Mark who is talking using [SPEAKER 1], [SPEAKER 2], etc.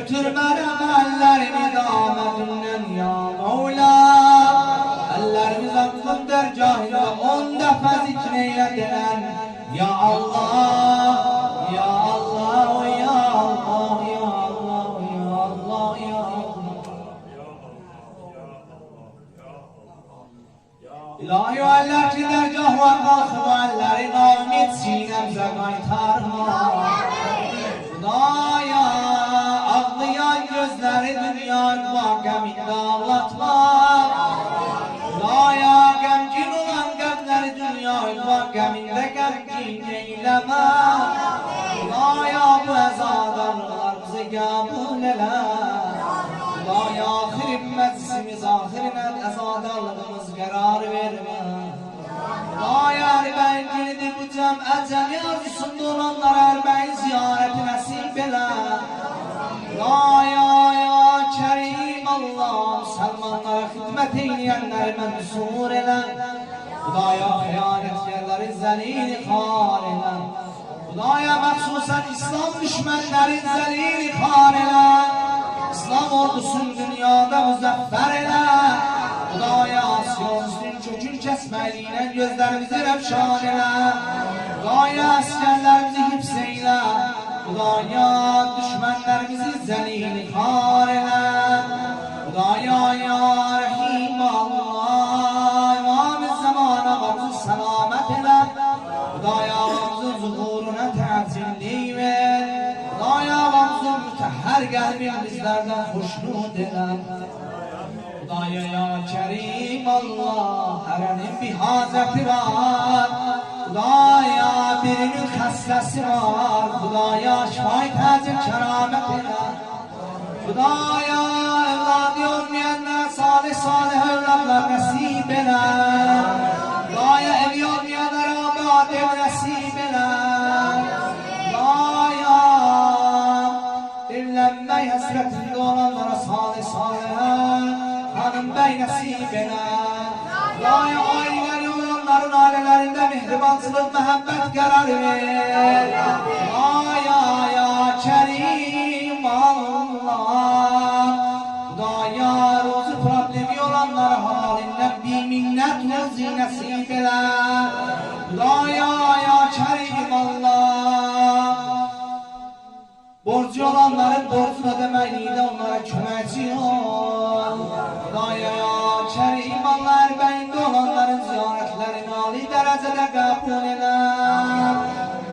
[SPEAKER 1] Götürmene ellerimi damadından ya Mevla. Ellerimiz aklın dergahinde 10 defa zikreylediler. Ya Allah, ya Allah, ya Allah, ya Allah, ya Allah, ya Allah. İlahi o eller ki dergah var kalkıp ellerin amin sinemze kaytarma. Hudaya ağlayan gözleri dünya vakeminde ağlatma. Hudaya gemgin olan gözleri dünya vakeminde gemgin eyleme. Hudaya bu ezadanlarımızı kabul eyle. Hudaya ahir meclisimiz ahirine ezadanlığımız karar verme. Hudaya erbeğin gilidi bu cem'e arzusunda olanlara erbeğin ziyareti nasip eyle. Ya Kerim Allah Müslümanlara hizmet eyleyenleri mensur eyle. Hudaya hıyanetkarları zelil khar eyle. Hudaya meksusen İslam düşmanları zelil khar eyle. İslam ordusun dünyada müzeffer eyle. Hudaya Siyonist'in çökün kesmeliğine gözlerimizi refşan eyle. Hudaya askerlerimizi hipseyle. Hudaya düşmanlarımızı zelil khar eyle. Hudaya ya Rahim Allah İmam-ı zamana vakti selamet eyle. Hudaya vakti zuhuruna teatilli ver. Hudaya vakti mütehher gelmeyen bizlerden hoşnut eyle. Hudaya ya Kerim Allah herenin bir hazreti var. Hudaya birinin hastası var. Hudaya şfayet hazır keramet eyle. Hudaya evladı olmayanlara salih salih evlatlar nasip eyle. Hudaya evi olmayanlara abad ev nasip eyle. Hudaya evlenmeyi hasretinde olanlara salih salih hanım bey nasip eyle. Hudaya aileleri olanların ailelerinde mihribansılık muhabbet karar ver. Ya Kerim Allah Hudaya rozu problemi olanlara halinden bir minnet rozi nasip eyle. Hudaya ya Kerim